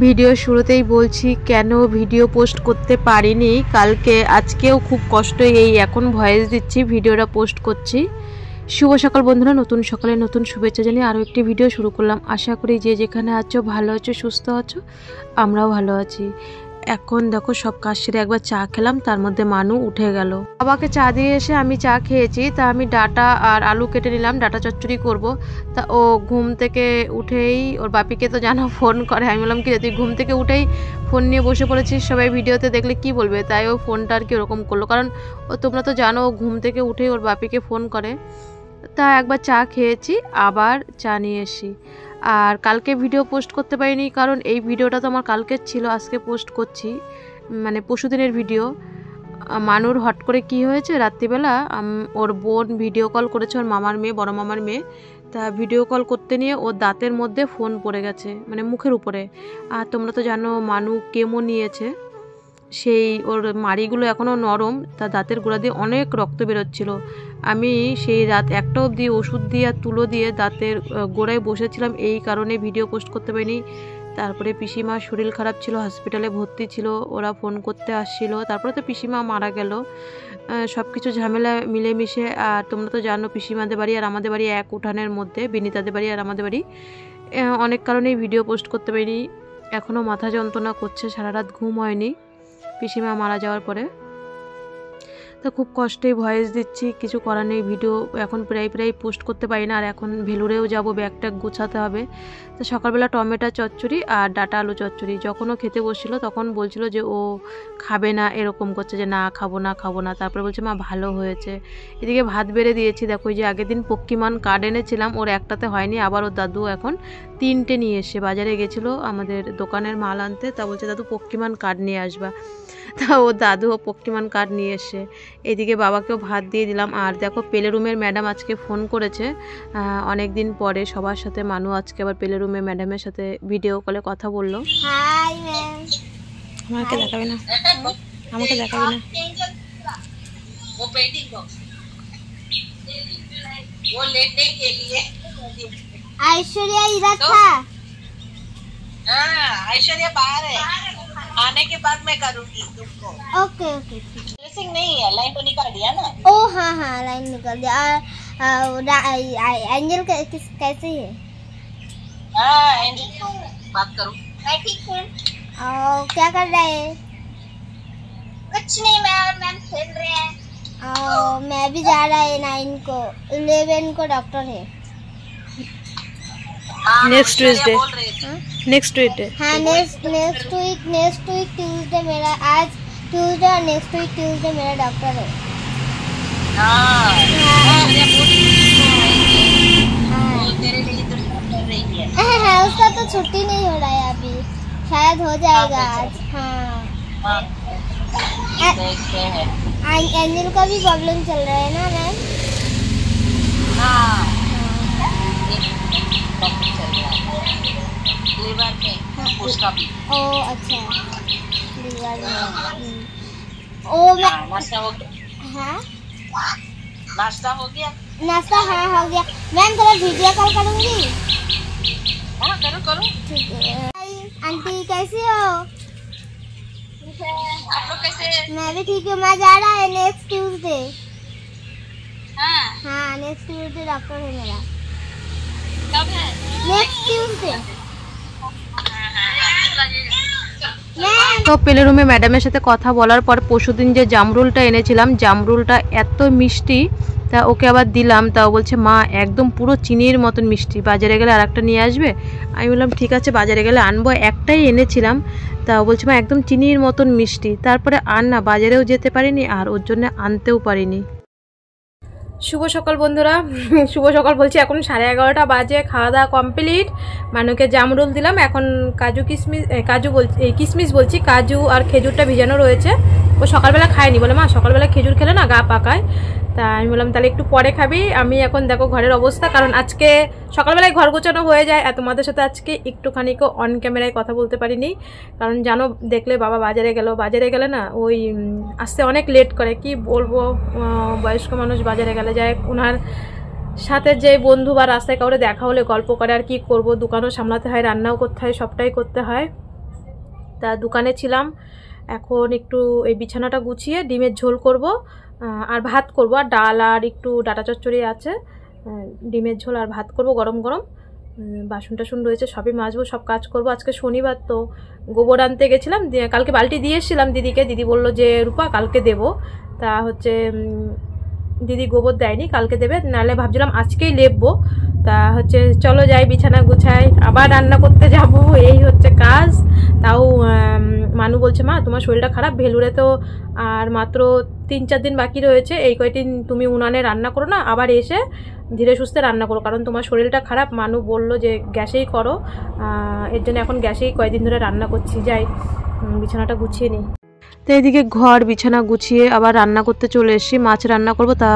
Video শুরুতেই বলছি কেন ভিডিও পোস্ট করতে পারিনি কালকে, আজকেও খুব কষ্ট, এই এখন ভয়েস দিচ্ছি, ভিডিওটা পোস্ট করছি। শুভ সকাল বন্ধুরা, নতুন সকালে নতুন শুভেচ্ছা জানিয়ে আরও একটি ভিডিও শুরু করলাম। আশা করি যে যেখানে আছো ভালো আছো, সুস্থ আছো, আমরাও ভালো আছি। এখন দেখো সব কাজ সেরে একবার চা খেলাম, তার মধ্যে মানু উঠে গেল। বাবাকে চা দিয়ে এসে আমি চা খেয়েছি, তা আমি ডাটা আর আলু কেটে নিলাম, ডাটা চচ্চড়ি করব। তা ও ঘুম থেকে উঠেই ওর বাপিকে তো জানো ফোন করে, আমি বললাম কি তুই ঘুম থেকে উঠেই ফোন নিয়ে বসে পড়েছিস, সবাই ভিডিওতে দেখলে কি বলবে, তাই ও ফোনটা আর কি ওরকম করলো, কারণ ও তোমরা তো জানো ও ঘুম থেকে উঠেই ওর বাপিকে ফোন করে। তা একবার চা খেয়েছি, আবার চা নিয়ে এসি। আর কালকে ভিডিও পোস্ট করতে পারিনি কারণ এই ভিডিওটা তো আমার কালকের ছিল, আজকে পোস্ট করছি, মানে পরশুদিনের ভিডিও। মানুর হট করে কি হয়েছে, রাত্রিবেলা ওর বোন ভিডিও কল করেছে, ওর মামার মেয়ে, বড় মামার মেয়ে। তা ভিডিও কল করতে নিয়ে ওর দাঁতের মধ্যে ফোন পড়ে গেছে, মানে মুখের উপরে। আর তোমরা তো জানো মানু কেমো নিয়েছে, সেই ওর মাড়িগুলো এখনও নরম, তা দাঁতের গোড়া দিয়ে অনেক রক্ত বেরোচ্ছিল। আমি সেই রাত 1টা অবধি ওষুধ দিয়ে আর তুলো দিয়ে দাঁতের গোড়ায় বসেছিলাম, এই কারণে ভিডিও পোস্ট করতে পারিনি। তারপরে পিসিমার শরীর খারাপ ছিল, হসপিটালে ভর্তি ছিল, ওরা ফোন করতে আসছিল, তারপরে তো পিসিমা মারা গেল। সব কিছু ঝামেলা মিলেমিশে, আর তোমরা তো জানো পিসিমাদের বাড়ি আর আমাদের বাড়ি এক উঠানের মধ্যে, বিনীতাদের বাড়ি আর আমাদের বাড়ি, অনেক কারণেই ভিডিও পোস্ট করতে পারিনি। এখনও মাথা যন্ত্রণা করছে, সারা রাত ঘুম হয়নি পিসিমা মারা যাওয়ার পরে। তো খুব কষ্টেই ভয়েস দিচ্ছি, কিছু করার নেই, ভিডিও এখন প্রায় পোস্ট করতে পারি না। আর এখন ভেলুরেও যাব, ব্যাগটা গোছাতে হবে। তো সকালবেলা টমেটো চচ্চড়ি আর ডাটা আলু চচ্চড়ি, যখন ও খেতে বসছিল তখন বলছিল যে ও খাবে না, এরকম করছে যে না খাবো না। তারপরে বলছে মা ভালো হয়েছে। এদিকে ভাত বেড়ে দিয়েছি, দেখো যে আগের দিন পক্কিমান কার্ড এনেছিলাম, ওর একটাতে হয়নি, আবার ওর দাদু এখন 3টে নিয়ে এসে বাজারে গেছিলো আমাদের দোকানের মাল আনতে, তা বলছে দাদু পক্কিমান কার্ড নিয়ে আসবা। তা ও দাদুও পক্কিমান কার্ড নিয়ে এসে, এদিকে বাবাকেও ভাত দিয়ে দিলাম। আর দেখো পেলে রুমের ম্যাডাম আজকে ফোন করেছে, অনেক দিন পরে সবার সাথে মানু আজকে আবার পেলে রুমের ম্যাডামের সাথে ভিডিও কলে কথা বললো। Hi ma'am. আমাকে দেখাবে না, আমাকে দেখাবে না। वो पेंटिंग बॉक्स वो लेटने के लिए ऐश्वर्या इधर था। ऐश्वर्या बाहर है, आने के बाद मैं करूंगी तुमको। ओके ड्रेसिंग नहीं है, लाइन तो निकाल दिया ना। ओ हाँ लाइन निकाल दिया। एंजल कैसे है? एंजल बात करो। मैं ठीक हूँ। क्या कर रहा है? कुछ नहीं, मैं और मैम खेल रहे हैं। मैं भी जा रहा है 9 को, 11 को डॉक्टर है। नेक्स्ट ट्यूसडे, नेक्स्ट ट्यूसडे, हाँ नेक्स्ट वीक ट्यूसडे मेरा, आज ट्यूसडे और नेक्स्ट वीक ट्यूसडे मेरा डॉक्टर है। हाँ उसका तो छुट्टी नहीं हो रहा है अभी, शायद हो जाएगा आज। हाँ एंजल का भी प्रॉब्लम चल रहा है ना मैम? लीवर में उसका भी। ओ अच्छा, लीवर में। ओ नाश्ता हो गया? हाँ नाश्ता हो गया? नाश्ता हाँ हो गया। मैम थोड़ा वीडियो कॉल करूँगी। हाँ करो। ठीक है। आंटी कैसी हो? आप लोग कैसे? मैं भी ठीक हूँ। मैं जा रहा है नेक्स्ट ट्यूसडे। हाँ नेक्स्ट ट्यूसडे डॉक्टर है मेरा। कब है? Next Tuesday. তো পেলে রুমে ম্যাডামের সাথে কথা বলার পর পরশুদিন যে জামরুলটা এনেছিলাম, জামরুলটা এত মিষ্টি, তা ওকে আবার দিলাম। তাও বলছে মা একদম পুরো চিনির মতন মিষ্টি, বাজারে গেলে আরেকটা নিয়ে আসবে। আমি বললাম ঠিক আছে বাজারে গেলে আনবো, একটাই এনেছিলাম। তাও বলছে মা একদম চিনির মতন মিষ্টি। তারপরে আর না বাজারেও যেতে পারিনি, আর ওর জন্য আনতেও পারিনি। শুভ সকাল বন্ধুরা, শুভ সকাল বলছি, এখন 11:30 বাজে, খাওয়া দাওয়া কমপ্লিট। মানুকে জামরুল দিলাম, এখন কিশমিশ বলছি, কাজু আর খেজুরটা ভিজানো রয়েছে। ও সকালবেলা খায়নি, বলে মা সকালবেলা খেজুর খেলে না গা পাকায়। তা আমি বললাম তাহলে একটু পরে খাবি। আমি এখন দেখো ঘরের অবস্থা, কারণ আজকে সকালবেলায় ঘর গোছানো হয়ে যায়, আর তোমাদের সাথে আজকে একটুখানিকে অন ক্যামেরায় কথা বলতে পারিনি, কারণ জানো দেখলে বাবা বাজারে গেলে না ওই আসতে অনেক লেট করে, কি বলবো, বয়স্ক মানুষ বাজারে গেলে যায়, ওনার সাথে যে বন্ধু বা রাস্তায় কাউরে দেখা হলে গল্প করে, আর কি করব, দোকানও সামলাতে হয়, রান্নাও করতে হয়, সবটাই করতে হয়। তা দোকানে ছিলাম, এখন একটু এই বিছানাটা গুছিয়ে ডিমের ঝোল করব আর ভাত করব, আর ডাল আর একটু ডাটা চচ্চড়ি আছে, ডিমের ঝোল আর ভাত করব গরম গরম। বাসন টাসন রয়েছে সবই মাজবো, সব কাজ করব। আজকে শনিবার তো গোবর আনতে গেছিলাম, কালকে বালতি দিয়ে এসেছিলাম দিদিকে, দিদি বলল যে রূপা কালকে দেবো, তা হচ্ছে দিদি গোবর দেয়নি, কালকে দেবে, নাহলে ভাবছিলাম আজকেই লেপবো। তা হচ্ছে চলো যাই বিছানা গুছাই, আবার রান্না করতে যাব, এই হচ্ছে কাজ। তাও মানু বলছে মা তোমার শরীরটা খারাপ, ভেলুরে তো আর মাত্র 3-4 দিন বাকি রয়েছে, এই কয়দিন তুমি উনানে রান্না করো না, আবার এসে ধীরে সুস্থে রান্না করো, কারণ তোমার শরীরটা খারাপ। মানু বললো যে গ্যাসেই করো, এর জন্য এখন গ্যাসেই কয়েকদিন ধরে রান্না করছি। যাই বিছানাটা গুছিয়ে নিই। তো এইদিকে ঘর বিছানা গুছিয়ে আবার রান্না করতে চলে এসেছি, মাছ রান্না করব। তা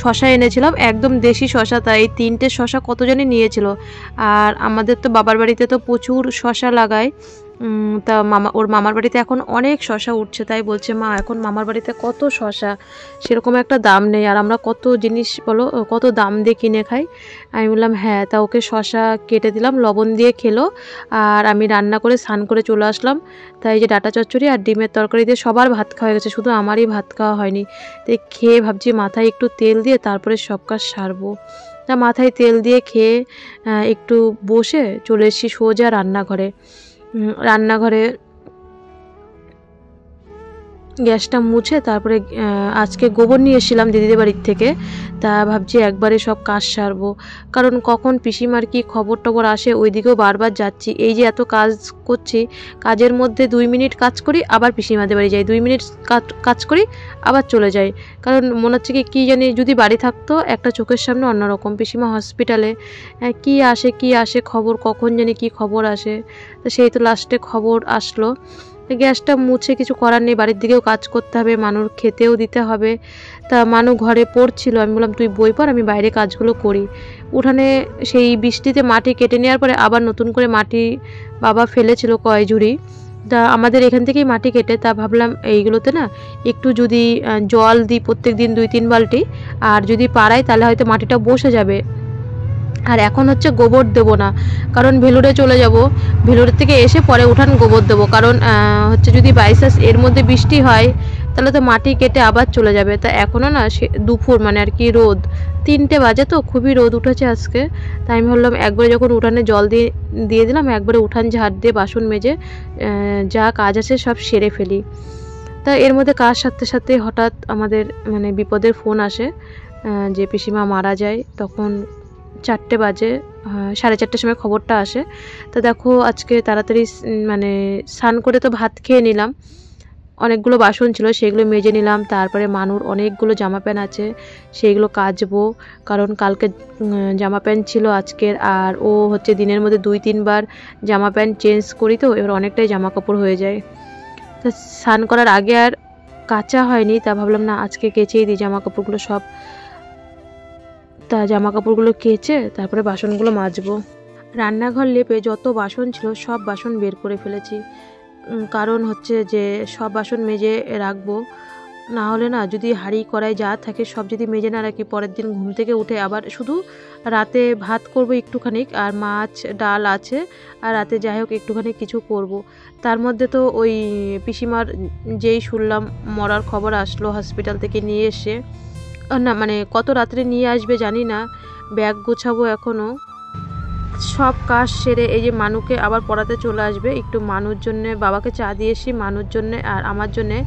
শশা এনেছিলাম, একদম দেশি শশা, তা এই 3টে শশা কত জানি নিয়েছিল। আর আমাদের তো বাবার বাড়িতে তো প্রচুর শশা লাগায়, তা ওর মামার বাড়িতে এখন অনেক শশা উঠছে, তাই বলছে মা এখন মামার বাড়িতে কত শশা, সেরকম একটা দাম নেই, আর আমরা কত জিনিস বলো কত দাম দিয়ে কিনে খাই। আমি বললাম হ্যাঁ, তা ওকে শশা কেটে দিলাম, লবণ দিয়ে খেলো, আর আমি রান্না করে স্নান করে চলে আসলাম। তাই যে ডাটা চচ্চড়ি আর ডিমের তরকারি দিয়ে সবার ভাত খাওয়া গেছে, শুধু আমারই ভাত খাওয়া হয়নি। তাই খেয়ে ভাবছি মাথায় একটু তেল দিয়ে তারপরে সব কাজ সারবো। তা মাথায় তেল দিয়ে খেয়ে একটু বসে চলে এসেছি সোজা রান্নাঘরে। রান্নাঘরে গ্যাসটা মুছে তারপরে আজকে গোবর নিয়ে এসেছিলাম দিদিদের বাড়ির থেকে, তা ভাবছি একবারে সব কাজ সারবো, কারণ কখন পিসিমার কি খবর টবর আসে ওইদিকেও বারবার যাচ্ছি। এই যে এত কাজ করছি, কাজের মধ্যে 2 মিনিট কাজ করি আবার পিসিমাদের বাড়ি যাই, 2 মিনিট কাজ করি আবার চলে যাই, কারণ মনে হচ্ছে কি জানি যদি বাড়ি থাকতো একটা চোখের সামনে অন্যরকম। পিসিমা হসপিটালে, কি আসে খবর, কখন জানি কি খবর আসে, তো সেই তো লাস্টে খবর আসলো। গ্যাসটা মুছে কিছু করার নেই, বাড়ির দিকেও কাজ করতে হবে, মানুর খেতেও দিতে হবে। তা মানু ঘরে পড়ছিল, আমি বললাম তুই বই পড়, আমি বাইরে কাজগুলো করি। উঠানে সেই বৃষ্টিতে মাটি কেটে নেওয়ার পরে আবার নতুন করে মাটি বাবা ফেলেছিল কয় ঝুড়ি, তা আমাদের এখান থেকেই মাটি কেটে, তা ভাবলাম এইগুলোতে না একটু যদি জল দিই প্রত্যেক দিন 2-3 বালতি, আর যদি পারাই তাহলে হয়তো মাটিটা বসে যাবে। আর এখন হচ্ছে গোবর দেবো না, কারণ ভেলুরে চলে যাব, ভেলুরের থেকে এসে পরে উঠান গোবর দেবো, কারণ হচ্ছে যদি বাইচান্স এর মধ্যে বৃষ্টি হয় তাহলে তো মাটি কেটে আবার চলে যাবে। তা এখনও না দুপুর মানে আর কি রোদ, 3টে বাজে, তো খুবই রোদ উঠেছে আজকে। তাই আমি ভাবলাম একবারে যখন উঠানে জল দিয়ে দিলাম, একবারে উঠান ঝাড় দিয়ে বাসন মেজে যা কাজ আছে সব সেরে ফেলি। তা এর মধ্যে কাজ সারতে সারতে হঠাৎ আমাদের মানে বিপদের ফোন আসে, যে পিসিমা মারা যায়। তখন 4টে বাজে, 4:30টার সময় খবরটা আসে। তো দেখো আজকে তাড়াতাড়ি মানে স্নান করে তো ভাত খেয়ে নিলাম, অনেকগুলো বাসন ছিল সেগুলো মেজে নিলাম, তারপরে মানুর অনেকগুলো জামা প্যান্ট আছে সেইগুলো কাচবো, কারণ কালকে জামা প্যান্ট ছিল আজকের, আর ও হচ্ছে দিনের মধ্যে 2-3 বার জামা প্যান্ট চেঞ্জ করি, তো এবার অনেকটাই জামা কাপড় হয়ে যায়। তো স্নান করার আগে আর কাচা হয়নি, তা ভাবলাম না আজকে কেচেই দিই জামা কাপড়গুলো সব। তা জামা কাপড়গুলো কেচে তারপরে বাসনগুলো মাজবো। রান্নাঘর লেপে যত বাসন ছিল সব বাসন বের করে ফেলেছি, কারণ হচ্ছে যে সব বাসন মেজে রাখবো, না হলে না যদি হাঁড়ি কড়াই যা থাকে সব যদি মেজে না রাখি, পরের দিন ঘুম থেকে উঠে আবার শুধু রাতে ভাত করব একটুখানি, আর মাছ ডাল আছে, আর রাতে যাই হোক একটুখানি কিছু করব। তার মধ্যে তো ওই পিসিমার যেই শুনলাম মরার খবর আসলো হসপিটাল থেকে নিয়ে এসে, না মানে কত রাত্রে নিয়ে আসবে জানি না, ব্যাগ গোছাবো এখনও। সব কাজ সেরে এই যে মানুকে আবার পড়াতে চলে আসবে, একটু মানুর জন্যে বাবাকে চা দিয়ে এসি, মানুর জন্যে আর আমার জন্যে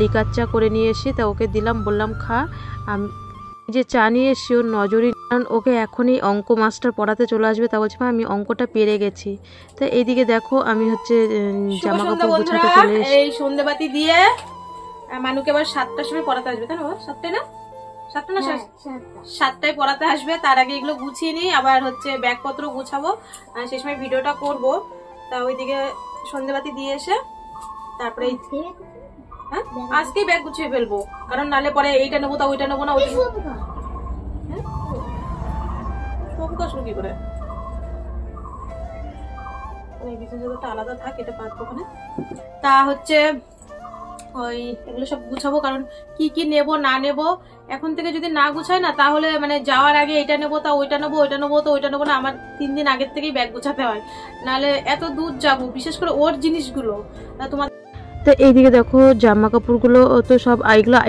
লিকার চা করে নিয়ে এসি, তা ওকে দিলাম, বললাম খা। আমি যে চা নিয়ে এসি ওর নজরই, কারণ ওকে এখনই অঙ্ক মাস্টার পড়াতে চলে আসবে, তা বলছে আমি অঙ্কটা পেরে গেছি। তা এইদিকে দেখো আমি হচ্ছে জামা কাপড় গোছাতে চলে এসেছি। এই সন্ধ্যেবাতি দিয়ে মানুকে আবার 7টার সময় পড়াতে আসবে, তাই না? 7টায় না, 7টা না 7টায় পড়াতে আসবে। তার আগে এগুলো গুছিয়ে নিই, আবার হচ্ছে ব্যাগপত্র গুছাবো, সেই সময় ভিডিওটা করব। তা ওইদিকে সন্ধ্যেবাতি দিয়ে এসে তারপরে আজকেই ব্যাগ গুছিয়ে ফেলবো, কারণ নালে পরে এইটা নেবো তা ওইটা নেবো না, ওইটা কি করে আলাদা থাকে, এটা পাতবো ওখানে। তা হচ্ছে ওই এগুলো সব গুছাবো, কারণ কি কি নেব না নেব এখন থেকে যদি না গুছাই না তাহলে মানে যাওয়ার আগে এটা নেবো তা ওইটা নেবো, ওইটা নেবো তো ওইটা নেবো না, আমার 3 দিন আগের থেকেই ব্যাগ গুছাতে হয়, নাহলে এত দূর যাবো, বিশেষ করে ওর জিনিসগুলো তোমার। তো এইদিকে দেখো জামা কাপড়গুলো তো সব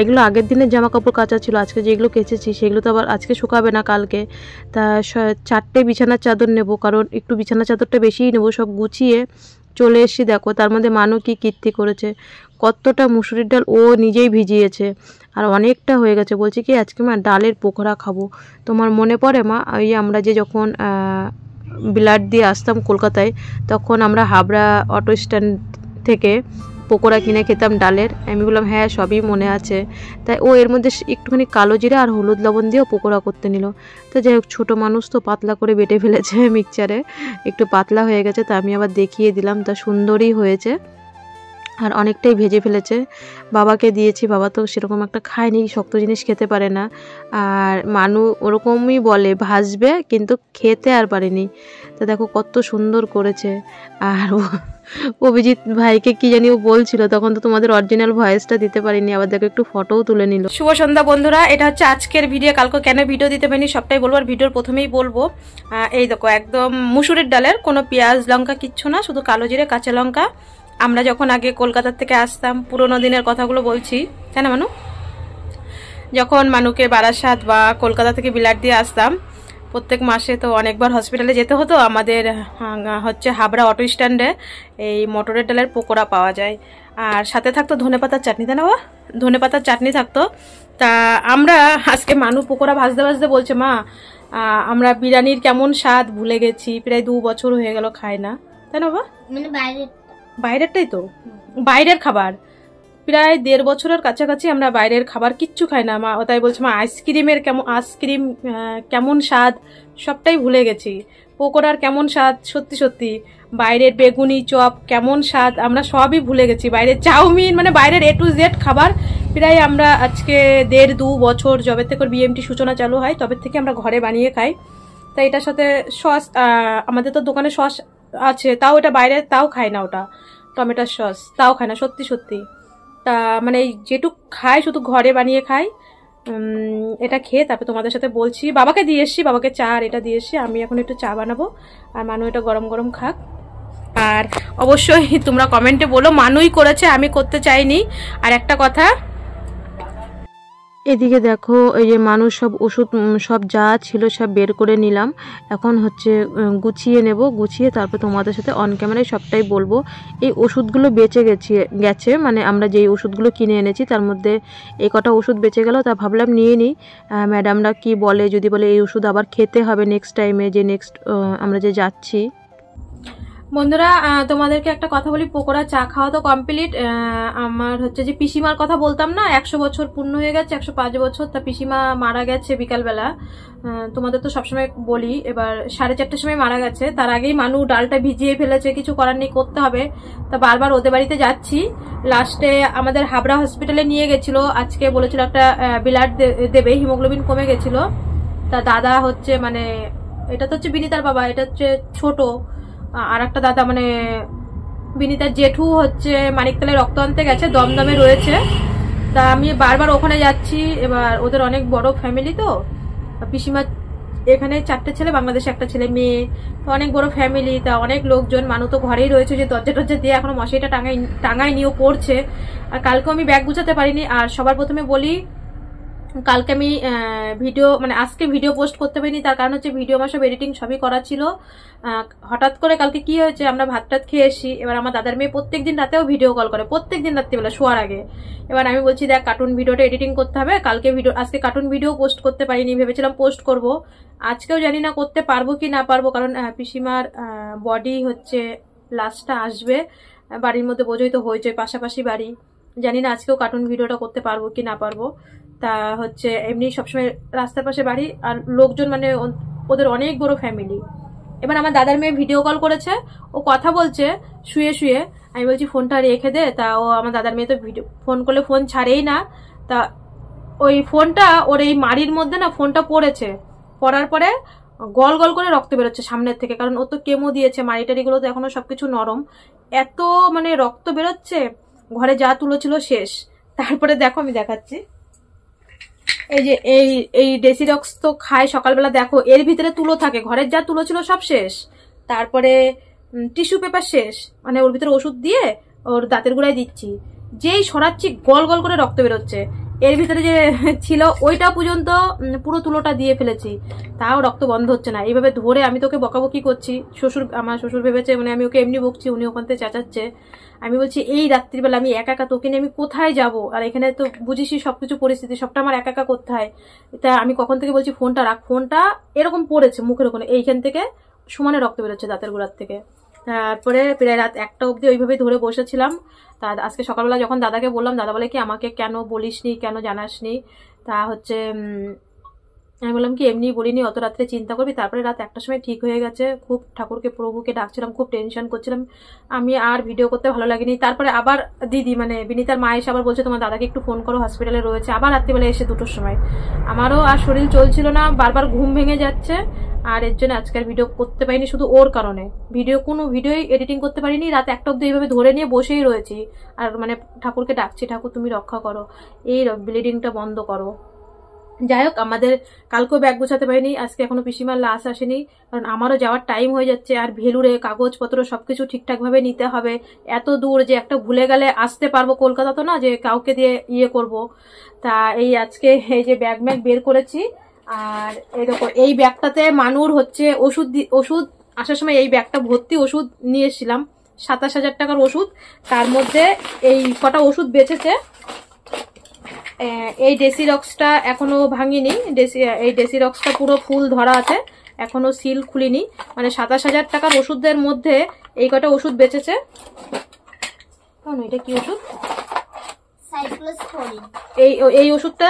এগুলো আগের দিনের জামা কাপড় কাচা ছিল, আজকে যেগুলো কেচেছি সেগুলো তো আবার আজকে শুকাবে না কালকে। তা 4টে বিছানার চাদর নেব, কারণ একটু বিছানার চাদরটা বেশিই নেবো। সব গুছিয়ে চলে এসেছি, দেখো তার মধ্যে মানু কি কীর্তি করেছে, কতটা মুসুরির ডাল ও নিজেই ভিজিয়েছে আর অনেকটা হয়ে গেছে। বলছি কি আজকে মা ডালের পকোড়া খাবো। তোমার মনে পড়ে মা ওই আমরা যে যখন বিলাট দিয়ে আসতাম কলকাতায়, তখন আমরা হাবড়া অটো স্ট্যান্ড থেকে পকোড়া কিনে খেতাম ডালের? আমি বললাম হ্যাঁ সবই মনে আছে। তাই ও এর মধ্যে একটুখানি কালো জিরা আর হলুদ লবণ দিয়েও পকোড়া করতে নিল। তো যাই হোক ছোটো মানুষ তো পাতলা করে বেটে ফেলেছে মিক্সচারে, একটু পাতলা হয়ে গেছে। তা আমি আবার দেখিয়ে দিলাম, তা সুন্দরই হয়েছে আর অনেকটাই ভেজে ফেলেছে। বাবাকে দিয়েছি, বাবা তো সেরকম একটা খায়নি, শক্ত জিনিস খেতে পারে না। আর মানু ওরকমই বলে ভাজবে, কিন্তু খেতে আর পারেনি। তো দেখো কত সুন্দর করেছে। আর অভিজিৎ ভাইকে কি জানি ও বলছিল, তখন তো তোমাদের অরিজিনাল ভয়েসটা দিতে পারিনি, আবার দেখো একটু ফটোও তুলে নিল। শুভ সন্ধ্যা বন্ধুরা, এটা হচ্ছে আজকের ভিডিও। কালকে কেন ভিডিও দিতে পারিনি সবটাই বলবো, আর ভিডিওর প্রথমেই বলবো এই দেখো একদম মুসুরির ডালের, কোনো পেঁয়াজ লঙ্কা কিচ্ছু না, শুধু কালো জিরে কাঁচা লঙ্কা। আমরা যখন আগে কলকাতার থেকে আসতাম, পুরোনো দিনের কথাগুলো বলছি, তাই না মানু? যখন মানুকে বারাসাত বা কলকাতা থেকে বিলাট দিয়ে আসতাম প্রত্যেক মাসে, তো অনেকবার হসপিটালে যেতে হতো আমাদের। হচ্ছে হাবড়া অটো স্ট্যান্ডে এই মটরের ডালের পকোড়া পাওয়া যায়, আর সাথে থাকতো ধনেপাতার চাটনি, তাই না বাবা? ধনেপাতার চাটনি থাকতো। তা আমরা আজকে মানু পকোড়া ভাজতে ভাজতে বলছে মা আমরা বিরিয়ানির কেমন স্বাদ ভুলে গেছি, প্রায় 2 বছর হয়ে গেল খাই না, তাই না বাবা? মানে বাইরেরটাই তো, বাইরের খাবার প্রায় 1.5 বছরের কাছাকাছি আমরা বাইরের খাবার কিচ্ছু খাই না মা। তাই বলছে মা আইসক্রিম কেমন স্বাদ সবটাই ভুলে গেছি, পকোড়ার কেমন স্বাদ, সত্যি সত্যি বাইরের বেগুনি চপ কেমন স্বাদ আমরা সবই ভুলে গেছি। বাইরের চাউমিন, মানে বাইরের A to Z খাবার প্রায় আমরা আজকে 1.5-2 বছর, যবে থেকে BMT সূচনা চালু হয় তবে থেকে আমরা ঘরে বানিয়ে খাই। তাই এটার সাথে সস, আমাদের তো দোকানে সস আছে, তাও এটা বাইরে তাও খাই না, ওটা টমেটোর সস তাও খাই না, সত্যি সত্যি। তা মানে যেটুক খাই শুধু ঘরে বানিয়ে খাই। এটা খেয়ে তারপর তোমাদের সাথে বলছি। বাবাকে দিয়ে এসছি, বাবাকে চা আর এটা দিয়ে এসছি, আমি এখন একটু চা বানাবো আর মানু এটা গরম গরম খাক। আর অবশ্যই তোমরা কমেন্টে বলো মানুই করেছে, আমি করতে চাইনি। আর একটা কথা, এদিকে দেখো এই যে মানুষ সব ওষুধ সব যা ছিল সব বের করে নিলাম, এখন হচ্ছে গুছিয়ে নেব, গুছিয়ে তারপর তোমাদের সাথে অন ক্যামেরায় সবটাই বলবো। এই ওষুধগুলো বেঁচে গেছে, মানে আমরা যেই ওষুধগুলো কিনে এনেছি তার মধ্যে এই কটা ওষুধ বেঁচে গেল। তা ভাবলাম নিয়ে নিই, ম্যাডামরা কি বলে, যদি বলে এই ওষুধ আবার খেতে হবে নেক্সট টাইমে, যে নেক্সট আমরা যে যাচ্ছি। বন্ধুরা তোমাদেরকে একটা কথা বলি, পকোড়া চা খাওয়া তো কমপ্লিট। আমার হচ্ছে যে পিসিমার কথা বলতাম না, 100 বছর পূর্ণ হয়ে গেছে, 105 বছর। তা পিসিমা মারা গেছে বিকালবেলা, তোমাদের তো সবসময় বলি। এবার 4:30টার সময় মারা গেছে, তার আগেই মানু ডালটা ভিজিয়ে ফেলেছে, কিছু করার নেই, করতে হবে। তা বারবার ওদের বাড়িতে যাচ্ছি, লাস্টে আমাদের হাবড়া হসপিটালে নিয়ে গেছিল, আজকে বলেছিল একটা ব্লাড দেবে, হিমোগ্লোবিন কমে গেছিল। তা দাদা হচ্ছে মানে এটা তো হচ্ছে বিনিতার বাবা, এটা হচ্ছে ছোট, আর একটা দাদা মানে বিনিতার জেঠু হচ্ছে মানিকতলায় রক্ত আনতে গেছে, দমদমে রয়েছে। তা আমি বারবার ওখানে যাচ্ছি। এবার ওদের অনেক বড় ফ্যামিলি, তো পিসিমা এখানে 4টে ছেলে, বাংলাদেশে একটা ছেলে মেয়ে, তো অনেক বড় ফ্যামিলি। তা অনেক লোকজন, মানুষ তো ঘরেই রয়েছে, যে দরজা টরজা দিয়ে এখনো মশারিটা টাঙাই নিয়েও পড়ছে। আর কালকেও আমি ব্যাগ গুছাতে পারিনি। আর সবার প্রথমে বলি, কালকে আমি ভিডিও মানে আজকে ভিডিও পোস্ট করতে পারিনি, তার কারণ হচ্ছে ভিডিও আমার সব এডিটিং সবই করা ছিল। হঠাৎ করে কালকে কি হয়েছে, আমরা ভাত টাত খেয়ে এসি। এবার আমার দাদার মেয়ে প্রত্যেকদিন রাতেও ভিডিও কল করে, প্রত্যেকদিন রাত্রিবেলা শোয়ার আগে। এবার আমি বলছি দেখ কার্টুন ভিডিওটা এডিটিং করতে হবে, আজকে কার্টুন ভিডিও পোস্ট করতে পারিনি, ভেবেছিলাম পোস্ট করব। আজকেও জানি না করতে পারবো কি না পারবো, কারণ পিসিমার বডি হচ্ছে লাস্টটা আসবে বাড়ির মধ্যে, বোঝোই তো হয়েছে পাশাপাশি বাড়ি। জানি না আজকেও কার্টুন ভিডিওটা করতে পারবো কি না পারবো। তা হচ্ছে এমনি সবসময় রাস্তার পাশে বাড়ি, আর লোকজন মানে ওদের অনেক বড় ফ্যামিলি। এবার আমার দাদার মেয়ে ভিডিও কল করেছে, ও কথা বলছে শুয়ে শুয়ে। আমি বলছি ফোনটা রেখে দে, তা ও আমার দাদার মেয়ে তো ফোন করলে ফোন ছাড়েই না। তা ওই ফোনটা ওর এই মাড়ির মধ্যে না ফোনটা পড়েছে, পড়ার পরে গল গল করে রক্ত বেরোচ্ছে সামনের থেকে, কারণ ও তো কেমো দিয়েছে, মাড়িটারিগুলো তো এখনো সবকিছু নরম, এত মানে রক্ত বেরোচ্ছে। ঘরে যা তুলো ছিল শেষ। তারপরে দেখো আমি দেখাচ্ছি, এই যে এই ডেসিডক্স তো খায় সকালবেলা, দেখো এর ভিতরে তুলো থাকে, ঘরের যা তুলো ছিল সব শেষ। তারপরে টিস্যু পেপার শেষ, মানে ওর ভিতরে ওষুধ দিয়ে ওর দাঁতের গোড়ায় দিচ্ছি, যেই সরাচ্ছি গল গল করে রক্ত বেরোচ্ছে। এর ভিতরে যে ছিল ওইটা পর্যন্ত পুরো তুলোটা দিয়ে ফেলেছি, তাও রক্ত বন্ধ হচ্ছে না। এইভাবে ধরে আমি তোকে বকাবকি করছি, আমার শ্বশুর ভেবেছে মানে আমি ওকে এমনি বকছি, উনি ওখান থেকে চেঁচাচ্ছে। আমি বলছি এই রাত্রিবেলা আমি একা একা তোকে নিয়ে আমি কোথায় যাব, আর এখানে তো বুঝিসই সবকিছু পরিস্থিতি, সবটা আমার একা একা করতে হয়। তা আমি কখন থেকে বলছি ফোনটা রাখ, ফোনটা এরকম পড়েছে মুখের ওখানে, এইখান থেকে সমানে রক্ত বেরোচ্ছে দাঁতের গোড়ার থেকে। তারপরে প্রায় রাত 1টা অবধি ওইভাবেই ধরে বসেছিলাম। তা আজকে সকালবেলা যখন দাদাকে বললাম, দাদা বলে কি আমাকে কেন বলিসনি, কেন জানাসনি। তা হচ্ছে আমি বললাম কি এমনি বলিনি, অত রাত্রে চিন্তা করবি। তারপরে রাত 1টার সময় ঠিক হয়ে গেছে, খুব ঠাকুরকে প্রভুকে ডাকছিলাম, খুব টেনশন করছিলাম আমি, আর ভিডিও করতে ভালো লাগেনি। তারপরে আবার দিদি মানে বিনীতার মা এসে আবার বলছে তোমার দাদাকে একটু ফোন করো, হসপিটালে রয়েছে। আবার রাত্রিবেলা এসে 2টোর সময়, আমারও আর শরীর চলছিল না, বারবার ঘুম ভেঙে যাচ্ছে। আর এর জন্য আজকের ভিডিও করতে পারিনি, শুধু ওর কারণে কোনো ভিডিওই এডিটিং করতে পারিনি। রাত 1টা অব্দি এইভাবে ধরে নিয়ে বসেই রয়েছি, আর মানে ঠাকুরকে ডাকছি, ঠাকুর তুমি রক্ষা করো, এই ব্লিডিংটা বন্ধ করো। যাই হোক, আমাদের কালকেও ব্যাগ গোছাতে পারিনি, আজকে এখনো পিসিমার লাশ আসেনি, কারণ আমারও যাওয়ার টাইম হয়ে যাচ্ছে। আর ভেলুরে কাগজপত্র সবকিছু ঠিকঠাক ভাবে নিতে হবে, এত দূর যে একটা ভুলে গেলে আসতে পারবো, কলকাতা তো না যে কাউকে দিয়ে ইয়ে করব। তা এই আজকে এই যে ব্যাগ বের করেছি, আর এই দেখো এই ব্যাগটাতে মানুর হচ্ছে ওষুধ আসার সময় এই ব্যাগটা ভর্তি ওষুধ নিয়ে এসেছিলাম, 27,000 টাকার ওষুধ। তার মধ্যে এই কটা ওষুধ বেঁচেছে। এই ডেসিডক্সটা এখনো ভাঙিনি, এই ডেসিডক্সটা পুরো ফুল ধরা আছে, এখনো সিল খুলিনি। মানে 27,000 টাকার ওষুধের মধ্যে এই কটা ওষুধ বেঁচেছে। এটা কি ওষুধ? এই ওষুধটা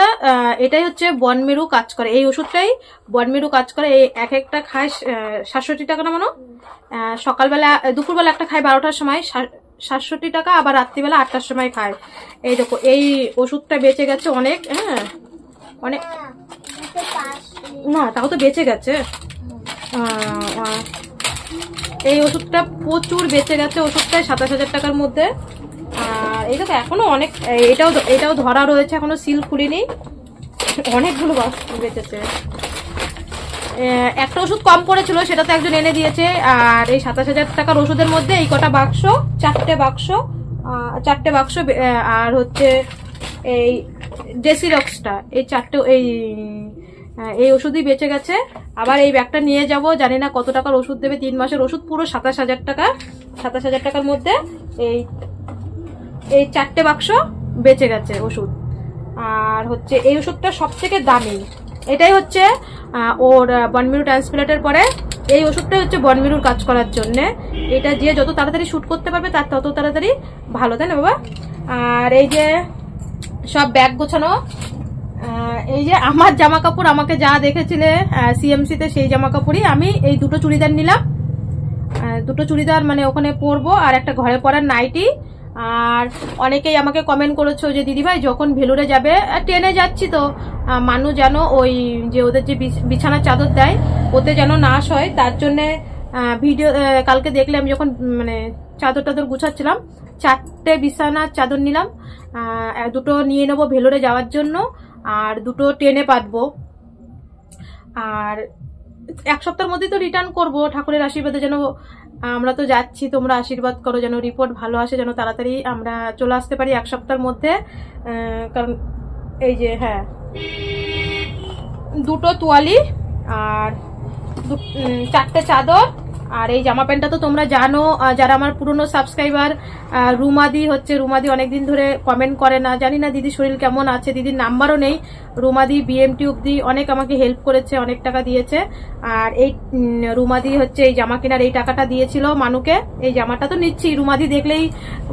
এটাই হচ্ছে বনমেরু কাজ করে, এই ওষুধটাই বনমেরু কাজ করে। এই একটা খায় 67 টাকা না মনে, সকালবেলা দুপুরবেলা একটা খায় 12টার সময় 67 টাকা, আবার রাত্রিবেলা 8টার সময় খায়। এই দেখো এই ওষুধটা বেঁচে গেছে অনেক, হ্যাঁ অনেক না, তাও তো বেঁচে গেছে। এই ওষুধটা প্রচুর বেঁচে গেছে, ওষুধটাই 27,000 টাকার মধ্যে। আর এই দেখো এখনো অনেক, এটাও ধরা রয়েছে, এখনো সিল খুলিনি, অনেকগুলো বেঁচেছে। একটা ওষুধ কম পড়েছিল, সেটা তো একজন এনে দিয়েছে। আর এই 27,000 টাকার ওষুধের মধ্যে এই কটা বাক্স, 4টে বাক্স, আর হচ্ছে এই ডেসিডক্সটা, এই 4টে এই ওষুধই বেঁচে গেছে। আবার এই ব্যাগটা নিয়ে যাব, জানি না কত টাকার ওষুধ দেবে, 3 মাসের ওষুধ, পুরো 27,000 টাকা। 27,000 টাকার মধ্যে এই 4টে বাক্স বেঁচে গেছে ওষুধ। আর হচ্ছে এই ওষুধটা সব থেকে দামি, এটাই হচ্ছে ওর বনমেরু ট্রান্সপ্লান্টের পরে এই ওষুধটাই হচ্ছে বনমেরুর কাজ করার জন্য। এটা দিয়ে যত তাড়াতাড়ি শুট করতে পারবে তার তত তাড়াতাড়ি ভালো, তাই না বাবা? আর এই যে সব ব্যাগ গোছানো, এই যে আমার জামা কাপড়, আমাকে যা দেখেছিলে সিএমসিতে সেই জামা কাপড়ই আমি এই 2টো চুড়িদার নিলাম, 2টো চুড়িদার মানে ওখানে পরবো, আর একটা ঘরে পরার নাইটি। আর অনেকেই আমাকে কমেন্ট করেছো যে দিদিভাই যখন ভেলুরে যাবে, ট্রেনে যাচ্ছি তো মানুষ যেন ওই যে ওদের যে বিছানার চাদর দেয় ওতে যেন নাশ হয়, তার জন্য ভিডিও কালকে দেখলে আমি যখন মানে চাদর গুছাচ্ছিলাম, 4টে বিছানার চাদর নিলাম, 2টো নিয়ে নেবো ভেলুরে যাওয়ার জন্য, আর 2টো ট্রেনে পাতবো। আর 1 সপ্তাহের মধ্যেই তো রিটার্ন করবো, ঠাকুরের আশীর্বাদে যেন আমরা তো যাচ্ছি, তোমরা আশীর্বাদ করো যেন রিপোর্ট ভালো আসে, যেন তাড়াতাড়ি আমরা চলে আসতে পারি 1 সপ্তাহের মধ্যে। কারণ এই যে হ্যাঁ 2টো তোয়ালি আর 4টে চাদর, আর এই জামা প্যান্টটা তো তোমরা জানো, যারা আমার পুরনো সাবস্ক্রাইবার। রুমাদি অনেকদিন ধরে কমেন্ট করে না, জানি না দিদি শরীর কেমন আছে, দিদির নাম্বারও নেই। রুমাদি বিএমটি অব্দি অনেক আমাকে হেল্প করেছে, অনেক টাকা দিয়েছে। আর এই রুমাদি হচ্ছে এই জামা কেনার এই টাকাটা দিয়েছিল মানুকে। এই জামাটা তো নিচ্ছি, রুমাদি দেখলেই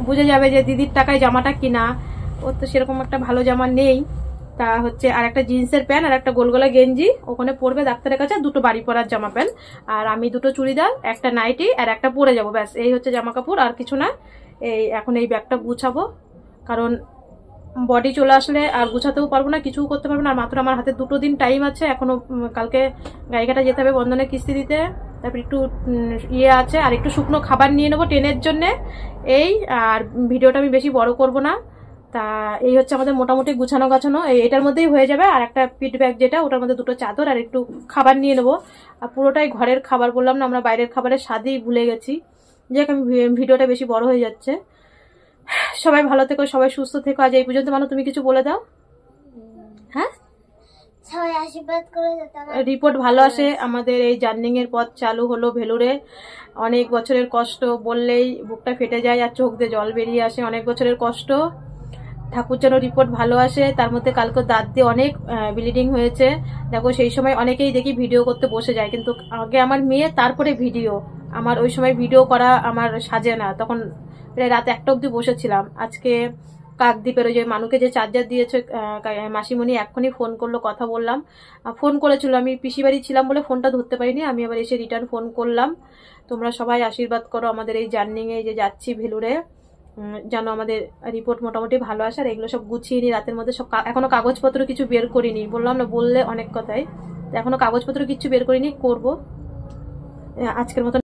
বুঝে যাবে যে দিদির টাকায় জামাটা কিনা, ওর তো সেরকম একটা ভালো জামা নেই। তা হচ্ছে আর একটা জিন্সের প্যান্ট আর একটা গোলগলা গেঞ্জি ওখানে পরবে ডাক্তারের কাছে, 2টো বাড়ি পরার জামা প্যান্ট, আর আমি 2টো চুড়িদার, একটা নাইটি আর একটা পরে যাবো, ব্যাস এই হচ্ছে জামা কাপড়, আর কিছু না। এখন এই ব্যাগটা গুছাবো, কারণ বডি চলে আসলে আর গুছাতেও পারবো না, কিছুও করতে পারবো না। আর মাত্র আমার হাতে 2টো দিন টাইম আছে, এখনো কালকে গাড়িঘাটা যেতে হবে বন্ধনের কিস্তি দিতে। তারপর একটু ইয়ে আছে, আর একটু শুকনো খাবার নিয়ে নেবো ট্রেনের জন্যে। এই আর ভিডিওটা আমি বেশি বড় করব না। তা এই হচ্ছে আমাদের মোটামুটি গুছানো গাছানো, এটার মধ্যেই হয়ে যাবে। আর একটা পিট ব্যাগ যেটা, ওটার মধ্যে দুটো চাদর আর একটু খাবার নিয়ে নেবো। আর পুরোটাই ঘরের খাবার, বললাম না আমরা বাইরের খাবারের স্বাদই ভুলে গেছি। যাক, আমি ভিডিওটা বেশি বড় হয়ে যাচ্ছে। সবাই ভালো থেকো, সবাই সুস্থ থেকো। আজ এই পর্যন্ত। মানু, তুমি কিছু বলে দাও। হ্যাঁ, সবাই আশীর্বাদ করে যাতে রিপোর্ট ভালো আসে। আমাদের এই জার্নিং এর পথ চালু হলো ভেলুরে। অনেক বছরের কষ্ট, বললেই বুকটা ফেটে যায় আর চোখ দিয়ে জল বেরিয়ে আসে। অনেক বছরের কষ্ট, ঠাকুর যেন রিপোর্ট ভালো আসে। তার মধ্যে কালকে দাঁত দিয়ে অনেক ব্লিডিং হয়েছে। দেখো, সেই সময় অনেকেই দেখি ভিডিও করতে বসে যায়, কিন্তু আগে আমার মেয়ে, তারপরে ভিডিও। আমার ওই সময় ভিডিও করা আমার সাজে না, তখন প্রায় রাত 1টা অব্দি বসেছিলাম। আজকে কাকদ্বীপের ওই যে মানুকে যে চার্জার দিয়েছে মাসিমণি, এক্ষুনি ফোন করলো, কথা বললাম। ফোন করেছিল, আমি পিসি বাড়ি ছিলাম বলে ফোনটা ধরতে পারিনি, আমি আবার এসে রিটার্ন ফোন করলাম। তোমরা সবাই আশীর্বাদ করো আমাদের এই জার্নিংয়ে যে যাচ্ছি ভেলুরে, যেন আমাদের রিপোর্ট মোটামুটি ভালো আসে। আর এগুলো সব গুছিয়ে নি রাতের মধ্যে, সব এখনো কাগজপত্র কিছু বের করিনি, বললাম না, বললে অনেক কথাই, এখনো কাগজপত্র কিছু বের করিনি, করবো আজকের মতো।